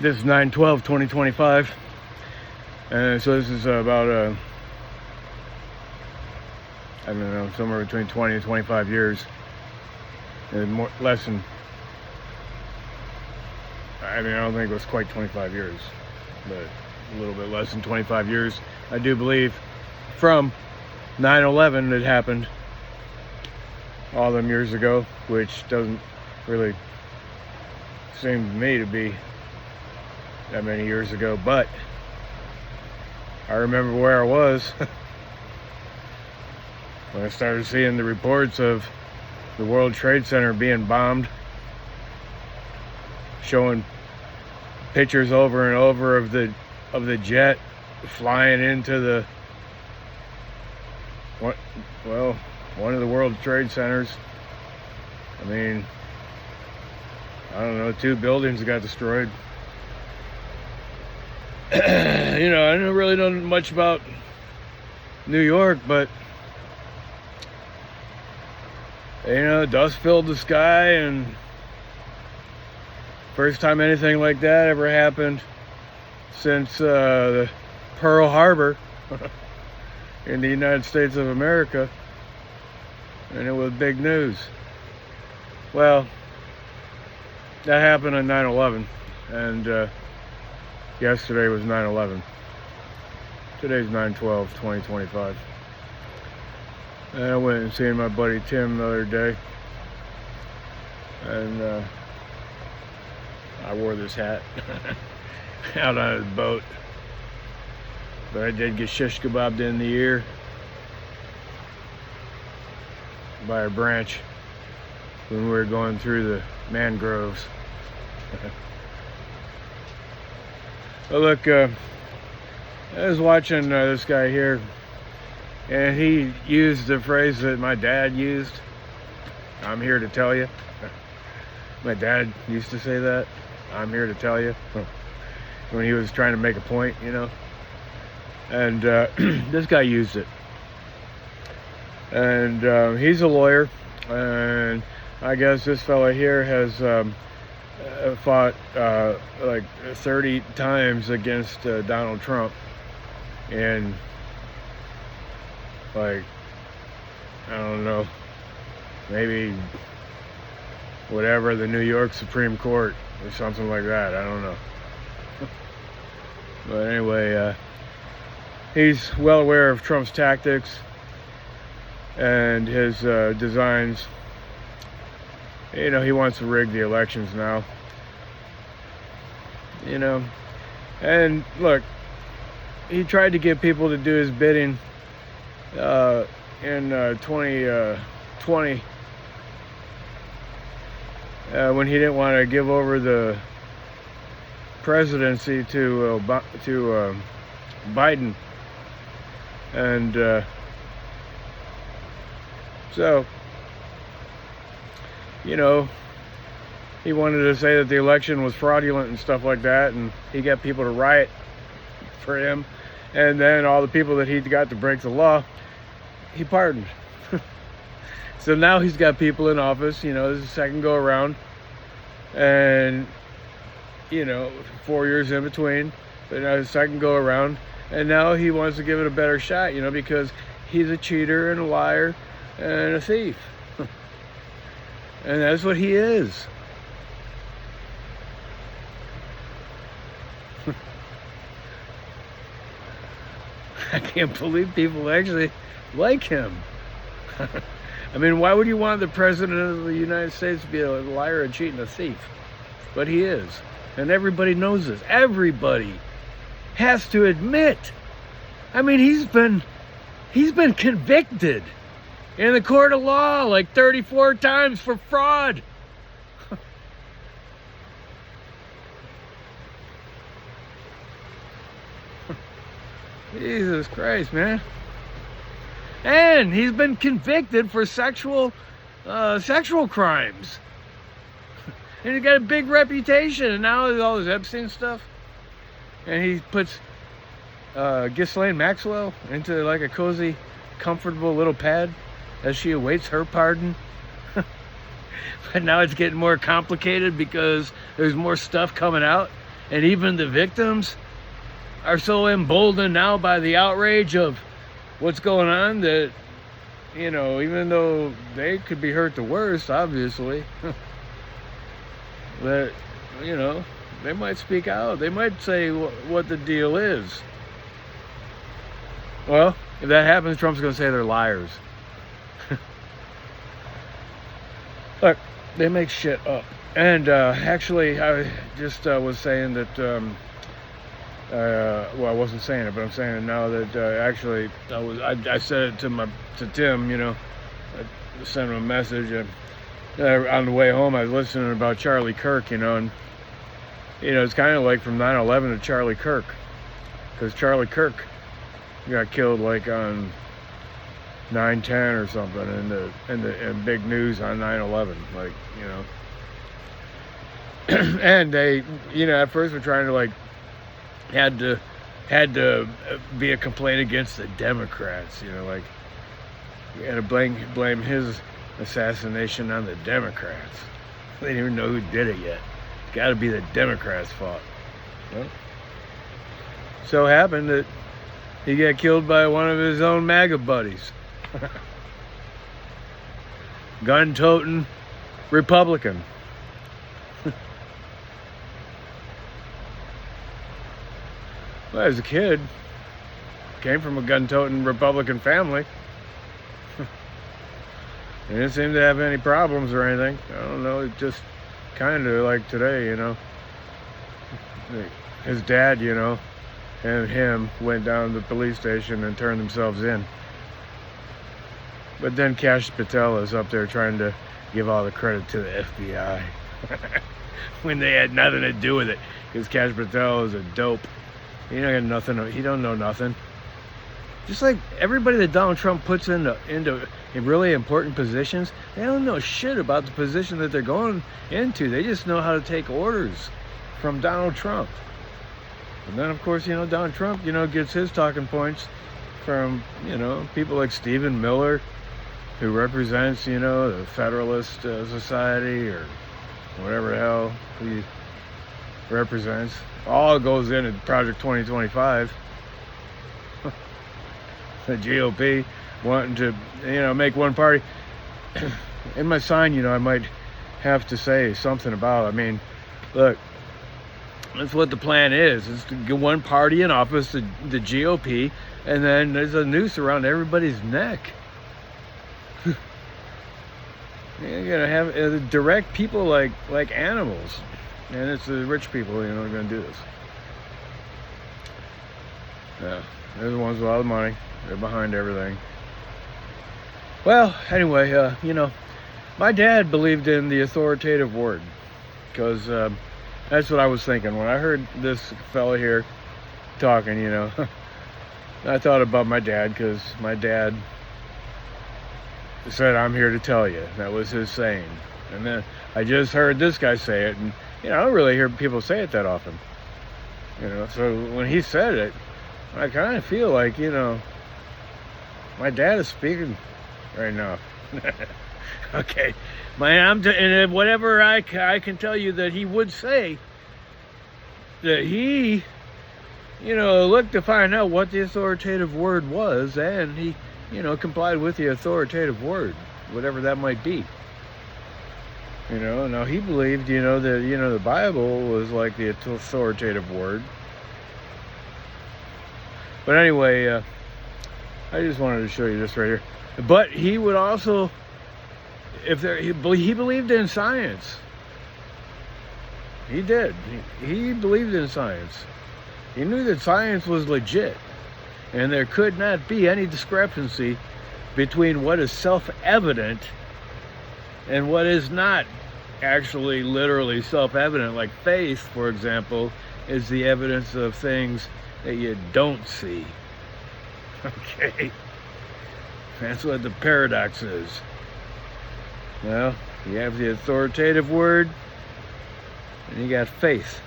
This is 9/12/2025, and so this is about I don't know, somewhere between 20 and 25 years, and less than. I mean, I don't think it was quite 25 years, but a little bit less than 25 years, I do believe, from 9/11 that happened all them years ago, which doesn't really seem to me to be that many years ago, but I remember where I was when I started seeing the reports of the World Trade Center being bombed, showing pictures over and over of the jet flying into one of the World Trade Centers. I mean, I don't know, 2 buildings got destroyed. You know, I don't really know much about New York, but you know, dust filled the sky, and first time anything like that ever happened since the Pearl Harbor in the United States of America, and it was big news. Well, that happened on 9/11, and yesterday was 9/11. Today's 9/12/2025. And I went and seen my buddy Tim the other day, and I wore this hat out on his boat, but I did get shish kebabbed in the ear by a branch when we were going through the mangroves. Well, look, I was watching this guy here, and he used the phrase that my dad used. I'm here to tell you. My dad used to say that. I'm here to tell you. When he was trying to make a point, you know. And this guy used it. And he's a lawyer. And I guess this fella here has fought like 30 times against Donald Trump. And like, I don't know, maybe whatever, the New York Supreme Court or something like that. I don't know. But anyway, he's well aware of Trump's tactics and his designs. You know, he wants to rig the elections now. You know, and look, he tried to get people to do his bidding in 2020 when he didn't want to give over the presidency to Biden, and so, you know, he wanted to say that the election was fraudulent and stuff like that, and he got people to riot for him, and then all the people that he got to break the law, he pardoned. So now he's got people in office, you know, this is the second go around, and you know, 4 years in between, but now his second go around, and now he wants to give it a better shot, you know, because he's a cheater and a liar and a thief. And that's what he is. I can't believe people actually like him. I mean, why would you want the president of the United States to be a liar, a cheat, and a thief? But he is. And everybody knows this. Everybody has to admit. I mean, he's been convicted in the court of law like 34 times for fraud. Jesus Christ, man. And he's been convicted for sexual crimes. And he's got a big reputation, and now there's all this Epstein stuff. And he puts Ghislaine Maxwell into like a cozy, comfortable little pad as she awaits her pardon. But now it's getting more complicated because there's more stuff coming out. And even the victims are so emboldened now by the outrage of what's going on that, even though they could be hurt the worst, obviously, that, they might speak out. They might say what the deal is. Well, if that happens, Trump's going to say they're liars. Look, they make shit up. And actually, I just was saying that, well, I wasn't saying it, but I'm saying it now that actually I said it to Tim, I sent him a message. And on the way home, I was listening about Charlie Kirk, and, it's kind of like from 9/11 to Charlie Kirk. Because Charlie Kirk got killed like on 9/10 or something in big news on 9/11, like, and they, at first were trying to, like, had to be a complaint against the Democrats, like, you had to blame his assassination on the Democrats. They didn't even know who did it yet. It's got to be the Democrats' fault. Well, so happened that he got killed by one of his own MAGA buddies. Gun-toting Republican. Well, as a kid, came from a gun-toting Republican family. He didn't seem to have any problems or anything. I don't know, it just kind of like today, His dad, and him went down to the police station and turned themselves in. But then Kash Patel is up there trying to give all the credit to the FBI. When they had nothing to do with it. Because Kash Patel is a dope. He don't know nothing. Just like everybody that Donald Trump puts into really important positions, they don't know shit about the position that they're going into. They just know how to take orders from Donald Trump. And then, of course, Donald Trump, gets his talking points from, people like Stephen Miller, who represents, the Federalist Society or whatever the hell he represents. All goes into Project 2025. The GOP wanting to, make one party. In my sign, I might have to say something about it. I mean, look, that's what the plan is. It's to get one party in office, the GOP, and then there's a noose around everybody's neck. You're going to have direct people like animals. And it's the rich people, who are going to do this. Yeah, they're the ones with all the money. They're behind everything. Well, anyway, my dad believed in the authoritative word. Because that's what I was thinking. When I heard this fella here talking, I thought about my dad, because my dad said, "I'm here to tell you." That was his saying. And then I just heard this guy say it, and I don't really hear people say it that often. So when he said it, I kind of feel like, my dad is speaking right now. Okay, and whatever I can tell you that he would say, that he, looked to find out what the authoritative word was, and he, complied with the authoritative word, whatever that might be. Now he believed, that, the Bible was like the authoritative word. But anyway, I just wanted to show you this right here. But he would also, he believed in science. He did. He believed in science. He knew that science was legit. And there could not be any discrepancy between what is self-evident and what is not actually literally self-evident. Like faith, for example, is the evidence of things that you don't see. Okay? That's what the paradox is. Well, you have the authoritative word, and you got faith.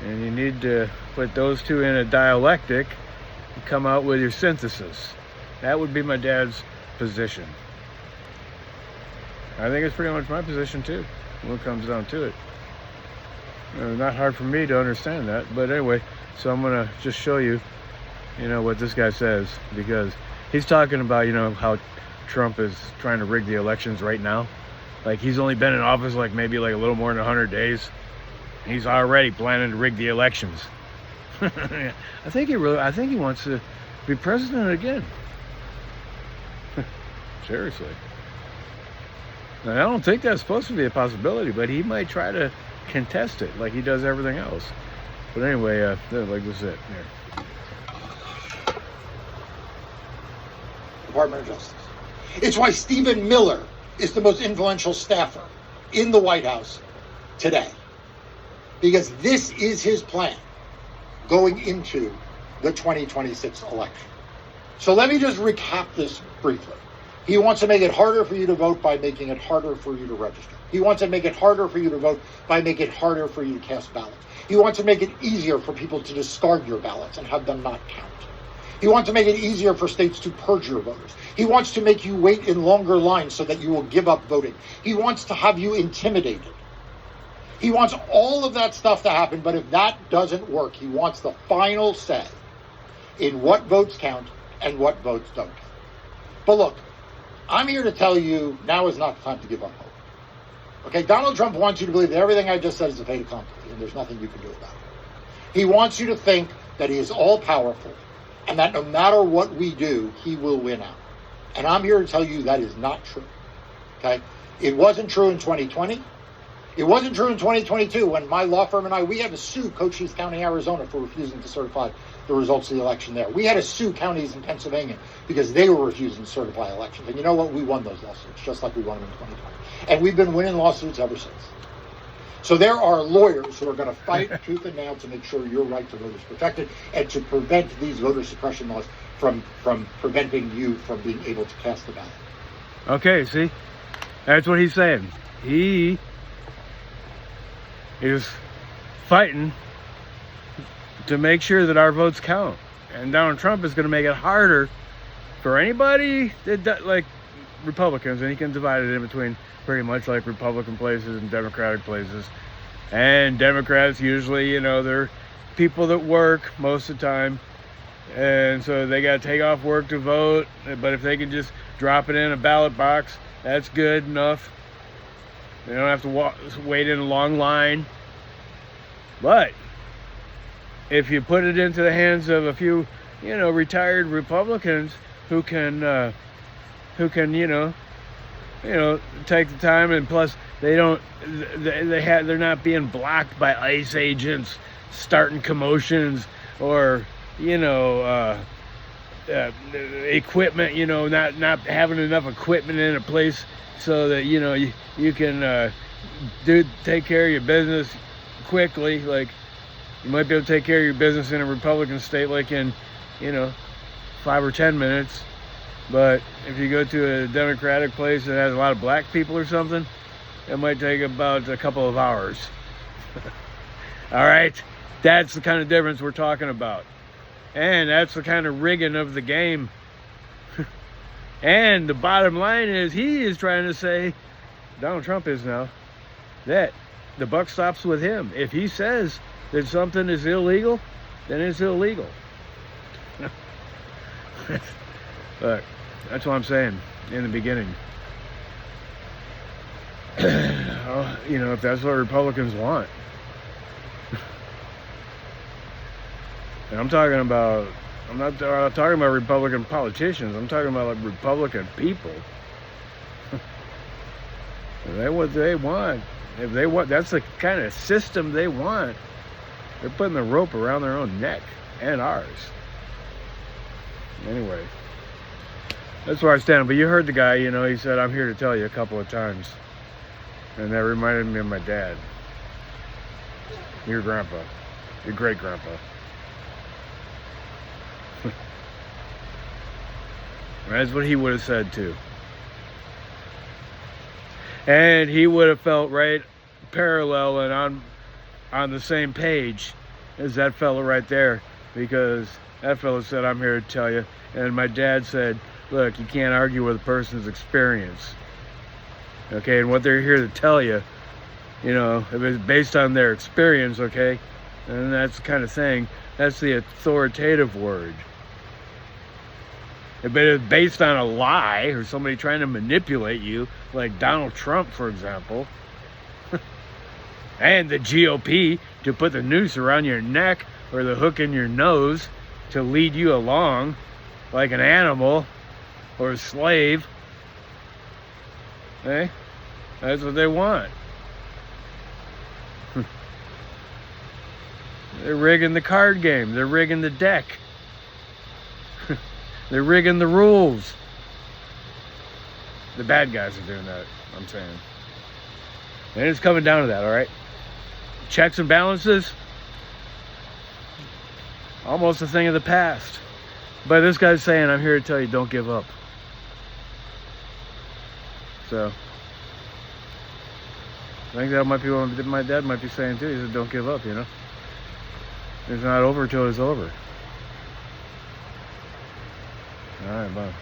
And you need to put those two in a dialectic and come out with your synthesis. That would be my dad's position. I think it's pretty much my position too, when it comes down to it. Not hard for me to understand that. But anyway, so I'm going to just show you, what this guy says, because he's talking about, how Trump is trying to rig the elections right now. Like, he's only been in office maybe a little more than 100 days. He's already planning to rig the elections. I think he wants to be president again. Seriously. And I don't think that's supposed to be a possibility, but he might try to contest it like he does everything else. But anyway, this is it. Here. Department of Justice. It's why Stephen Miller is the most influential staffer in the White House today. Because this is his plan going into the 2026 election. So let me just recap this briefly. He wants to make it harder for you to vote by making it harder for you to register. He wants to make it harder for you to vote by making it harder for you to cast ballots. He wants to make it easier for people to discard your ballots and have them not count. He wants to make it easier for states to purge your voters. He wants to make you wait in longer lines so that you will give up voting. He wants to have you intimidated. He wants all of that stuff to happen, but if that doesn't work, he wants the final say in what votes count and what votes don't count. But look, I'm here to tell you now is not the time to give up hope. Okay, Donald Trump wants you to believe that everything I just said is a fait accompli, and there's nothing you can do about it. He wants you to think that he is all-powerful, and that no matter what we do, he will win out. And I'm here to tell you that is not true. Okay? It wasn't true in 2020. It wasn't true in 2022 when my law firm and we had to sue Cochise County, Arizona for refusing to certify the results of the election there. We had to sue counties in Pennsylvania because they were refusing to certify elections. And you know what? We won those lawsuits, just like we won them in 2020. And we've been winning lawsuits ever since. So there are lawyers who are going to fight tooth and nail to make sure your right to vote is protected and to prevent these voter suppression laws from preventing you from being able to cast the ballot. Okay, see? That's what he's saying. He is fighting to make sure that our votes count. And Donald Trump is going to make it harder for anybody that, like Republicans, and he can divide it in between pretty much like Republican places and Democratic places. And Democrats usually, they're people that work most of the time. And so they got to take off work to vote. But if they can just drop it in a ballot box, that's good enough. They don't have to wait in a long line. But if you put it into the hands of a few, retired Republicans who can take the time, and plus they're not being blocked by ICE agents starting commotions or equipment, not having enough equipment in a place so that you can take care of your business quickly. Like, you might be able to take care of your business in a Republican state like in 5 or 10 minutes, but if you go to a Democratic place that has a lot of black people or something, it might take about a couple of hours. All right, that's the kind of difference we're talking about, and that's the kind of rigging of the game. And the bottom line is, he is trying to say, Donald Trump is now, that the buck stops with him. If he says that something is illegal, then it's illegal. Look, that's what I'm saying in the beginning. If that's what Republicans want. And I'm not talking about Republican politicians. I'm talking about Republican people. What they want. If they want, that's the kind of system they want. They're putting the rope around their own neck and ours. Anyway, that's where I stand. But you heard the guy, he said, I'm here to tell you a couple of times. And that reminded me of my dad. Your grandpa. Your great-grandpa. That's what he would have said too. And he would have felt right parallel and on the same page as that fellow right there, because that fellow said, I'm here to tell you. And my dad said, look, you can't argue with a person's experience. Okay, and what they're here to tell you You know, if it's based on their experience, okay? And that's kind of saying that's the authoritative word. If it is based on a lie or somebody trying to manipulate you, like Donald Trump, for example, and the GOP to put the noose around your neck or the hook in your nose to lead you along like an animal or a slave, okay? That's what they want. They're rigging the card game. They're rigging the deck. They're rigging the rules. The bad guys are doing that, I'm saying. And it's coming down to that, all right? Checks and balances, almost a thing of the past. But this guy's saying, I'm here to tell you, don't give up. So, I think that might be what my dad might be saying too. He said, don't give up, you know? It's not over till it's over. All right, bye.